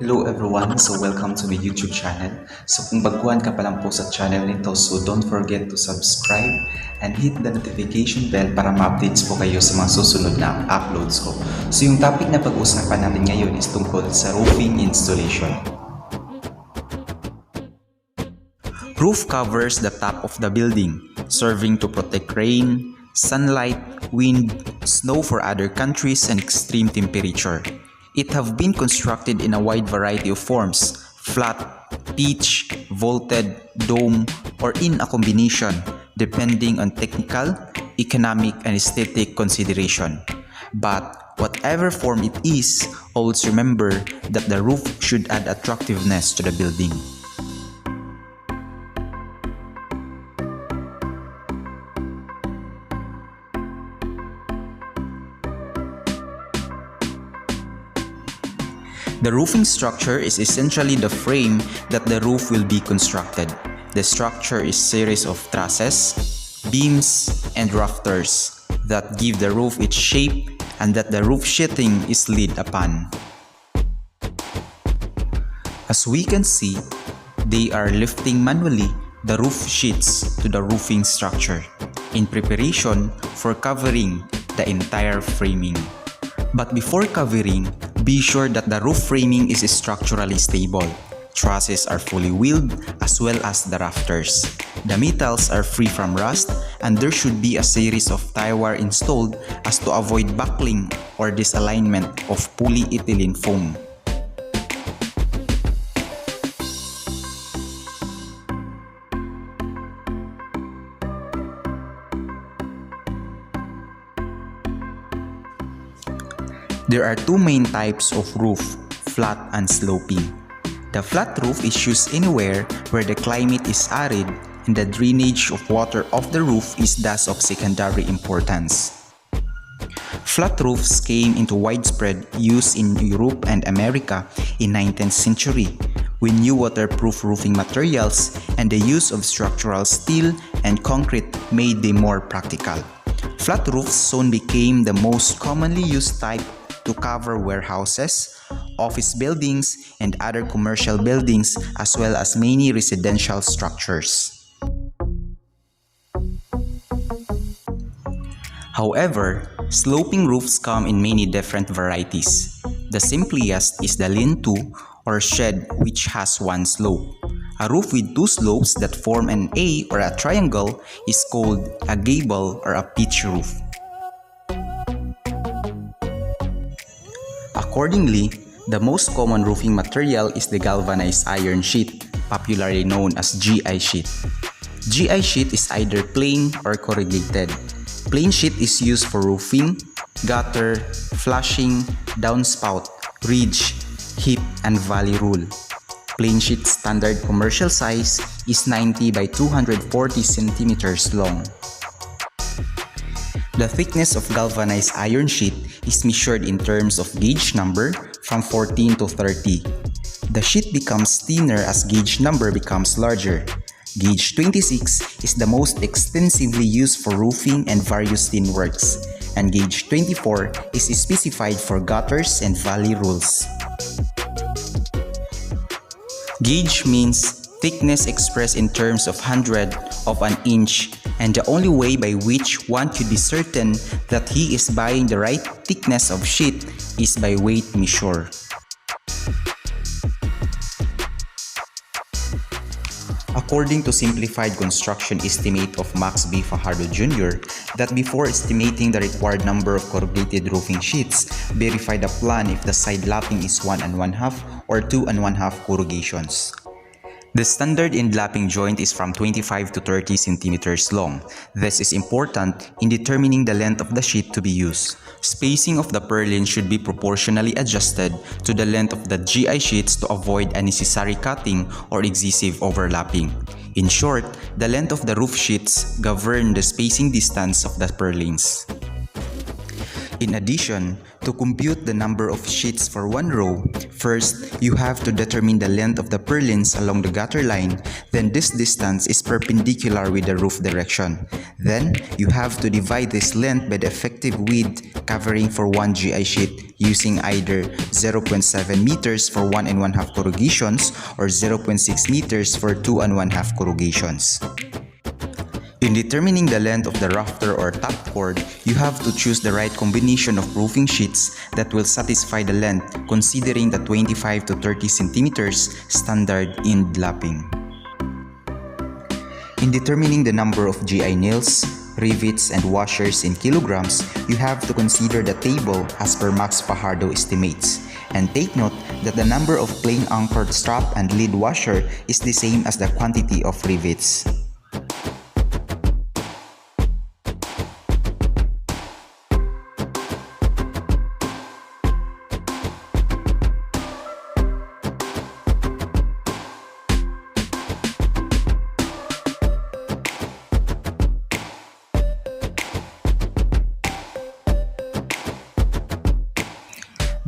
Hello everyone! So welcome to my YouTube channel. So kung baguhan ka pa lang po sa channel nito, so don't forget to subscribe and hit the notification bell para ma-updates po kayo sa mga susunod na uploads ko. So yung topic na pag-usapan natin ngayon is tungkol sa roofing installation. Roof covers the top of the building, serving to protect rain, sunlight, wind, snow for other countries and extreme temperature. It have been constructed in a wide variety of forms, flat, pitch, vaulted, dome, or in a combination, depending on technical, economic, and aesthetic consideration. But whatever form it is, always remember that the roof should add attractiveness to the building. The roofing structure is essentially the frame that the roof will be constructed. The structure is a series of trusses, beams, and rafters that give the roof its shape and that the roof sheeting is laid upon. As we can see, they are lifting manually the roof sheets to the roofing structure in preparation for covering the entire framing. But before covering, be sure that the roof framing is structurally stable. Trusses are fully wheeled as well as the rafters. The metals are free from rust and there should be a series of tie wire installed as to avoid buckling or disalignment of polyethylene foam. There are two main types of roof, flat and sloping. The flat roof is used anywhere where the climate is arid and the drainage of water off the roof is thus of secondary importance. Flat roofs came into widespread use in Europe and America in 19th century when new waterproof roofing materials and the use of structural steel and concrete made them more practical. Flat roofs soon became the most commonly used type to cover warehouses, office buildings, and other commercial buildings as well as many residential structures. However, sloping roofs come in many different varieties. The simplest is the lean-to or shed which has one slope. A roof with two slopes that form an A or a triangle is called a gable or a pitch roof. Accordingly, the most common roofing material is the galvanized iron sheet, popularly known as GI sheet. GI sheet is either plain or corrugated. Plain sheet is used for roofing, gutter, flushing, downspout, ridge, hip, and valley rule. Plain sheet standard commercial size is 90 by 240 centimeters long. The thickness of galvanized iron sheet is measured in terms of gauge number from 14 to 30. The sheet becomes thinner as gauge number becomes larger. Gauge 26 is the most extensively used for roofing and various thin works, and gauge 24 is specified for gutters and valley rules. Gauge means thickness expressed in terms of hundredth of an inch, and the only way by which one could be certain that he is buying the right thickness of sheet is by weight measure. According to simplified construction estimate of Max B. Fajardo Jr., that before estimating the required number of corrugated roofing sheets, verify the plan if the side lapping is 1 1/2 or 2 1/2 corrugations. The standard end lapping joint is from 25 to 30 centimeters long. This is important in determining the length of the sheet to be used. Spacing of the purlin should be proportionally adjusted to the length of the GI sheets to avoid unnecessary cutting or excessive overlapping. In short, the length of the roof sheets govern the spacing distance of the purlins. In addition, To compute the number of sheets for one row, first, you have to determine the length of the purlins along the gutter line, then this distance is perpendicular with the roof direction. Then, you have to divide this length by the effective width covering for one GI sheet using either 0.7 meters for 1 1/2 corrugations or 0.6 meters for 2 1/2 corrugations. In determining the length of the rafter or top cord, you have to choose the right combination of roofing sheets that will satisfy the length considering the 25 to 30 centimeters standard end lapping. In determining the number of GI nails, rivets, and washers in kilograms, you have to consider the table as per Max Fajardo estimates. And take note that the number of plain anchored strap and lead washer is the same as the quantity of rivets.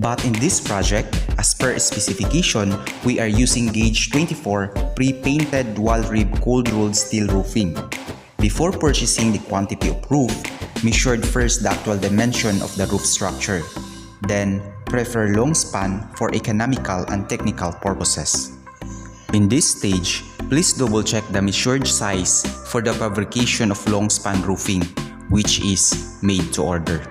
But in this project, as per specification, we are using gauge 24 pre-painted wall rib cold rolled steel roofing. Before purchasing the quantity of roof, measured first the actual dimension of the roof structure. Then, prefer long span for economical and technical purposes. In this stage, please double check the measured size for the fabrication of long span roofing, which is made to order.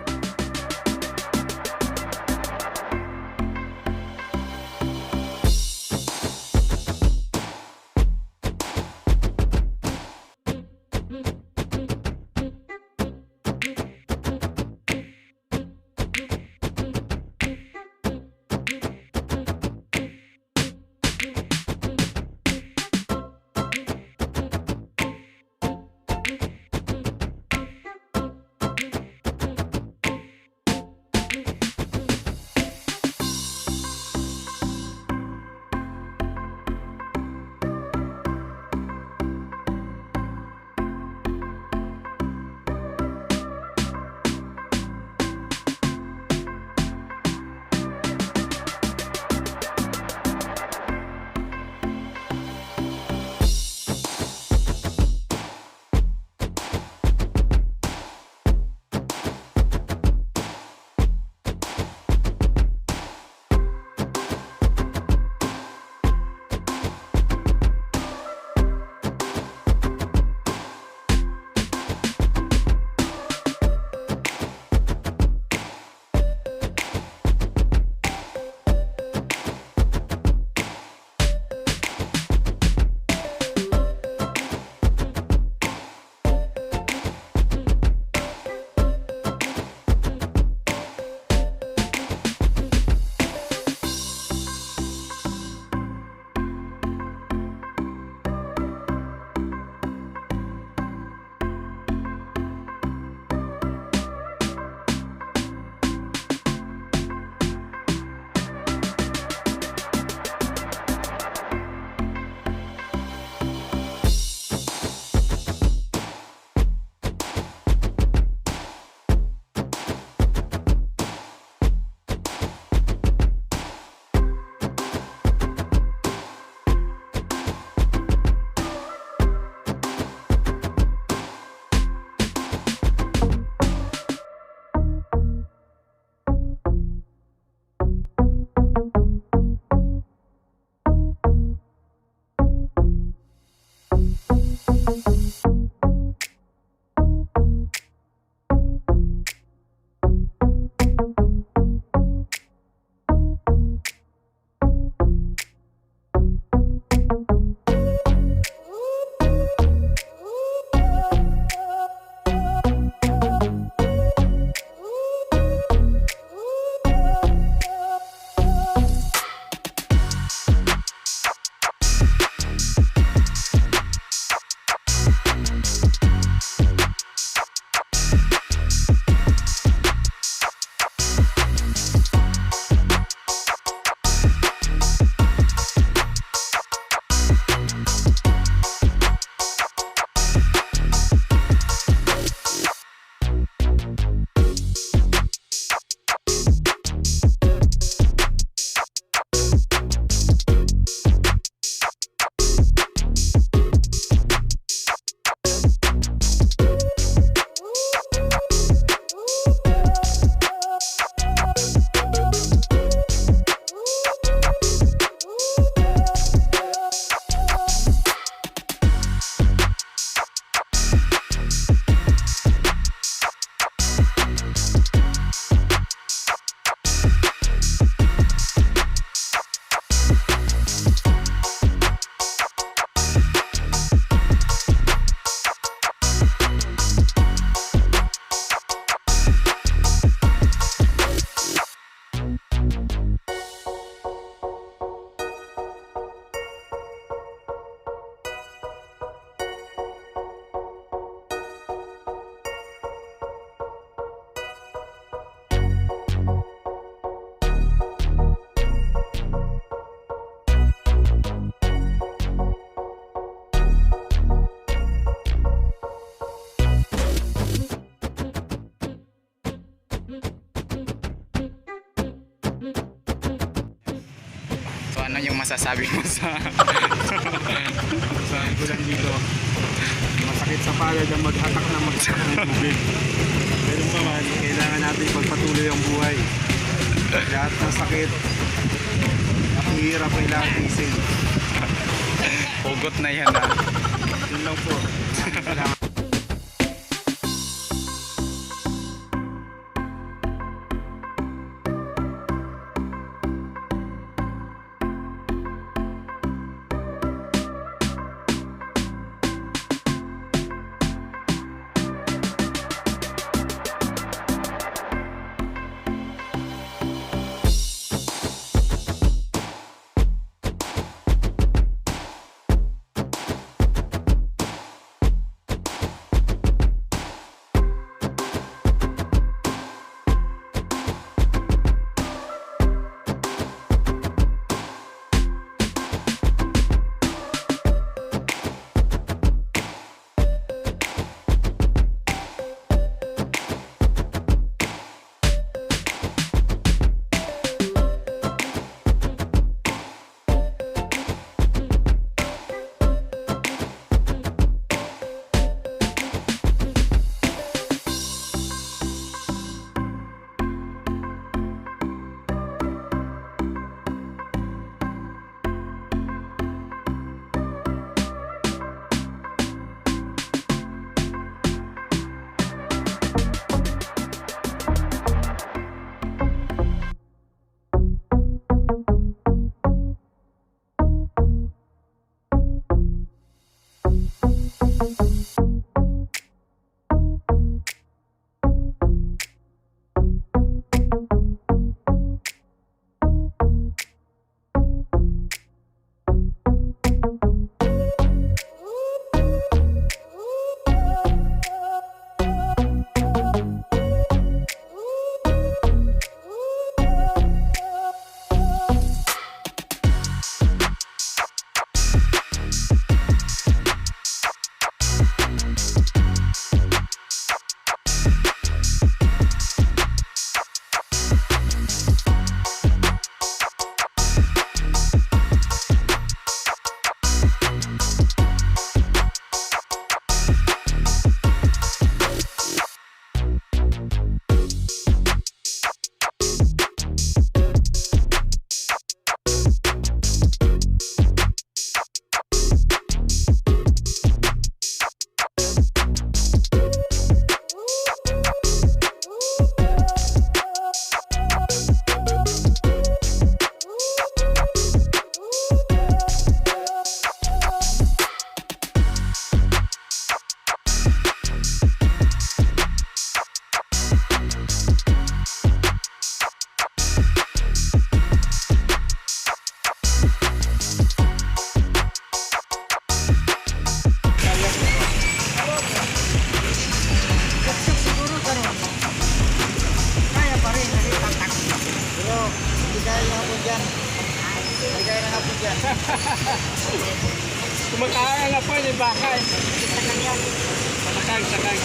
Ano yung masasabi mo sa... Sabi ko lang dito, masakit sa palad ang maghatak ng tubig. Pero naman, kailangan natin pagpatuloy ang buhay. Lahat ng sakit, hirap kailangan tiisin. Hugot na yan ha. Yun lang po. Salamat. Kumakain nga po yung baka eh. Sakay.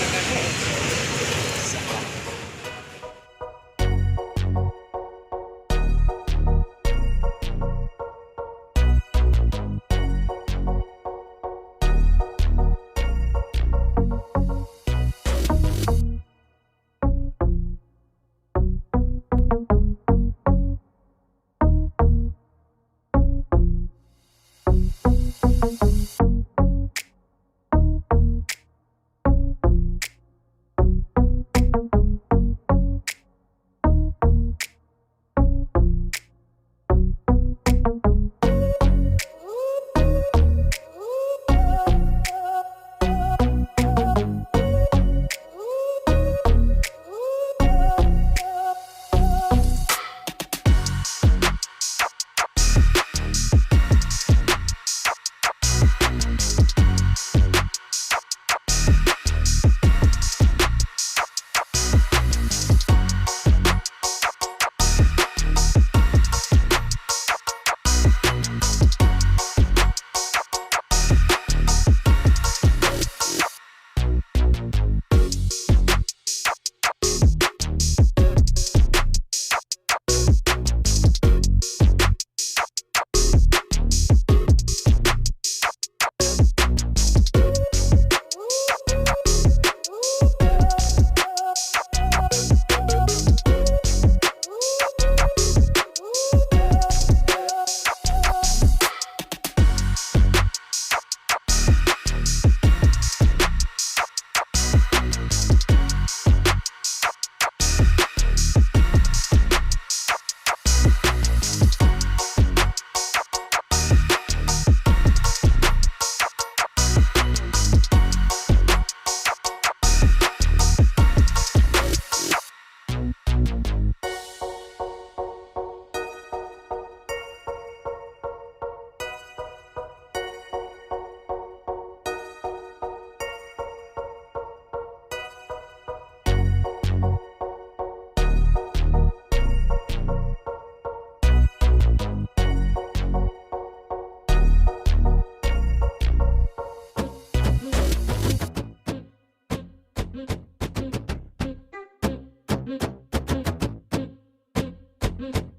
Baka.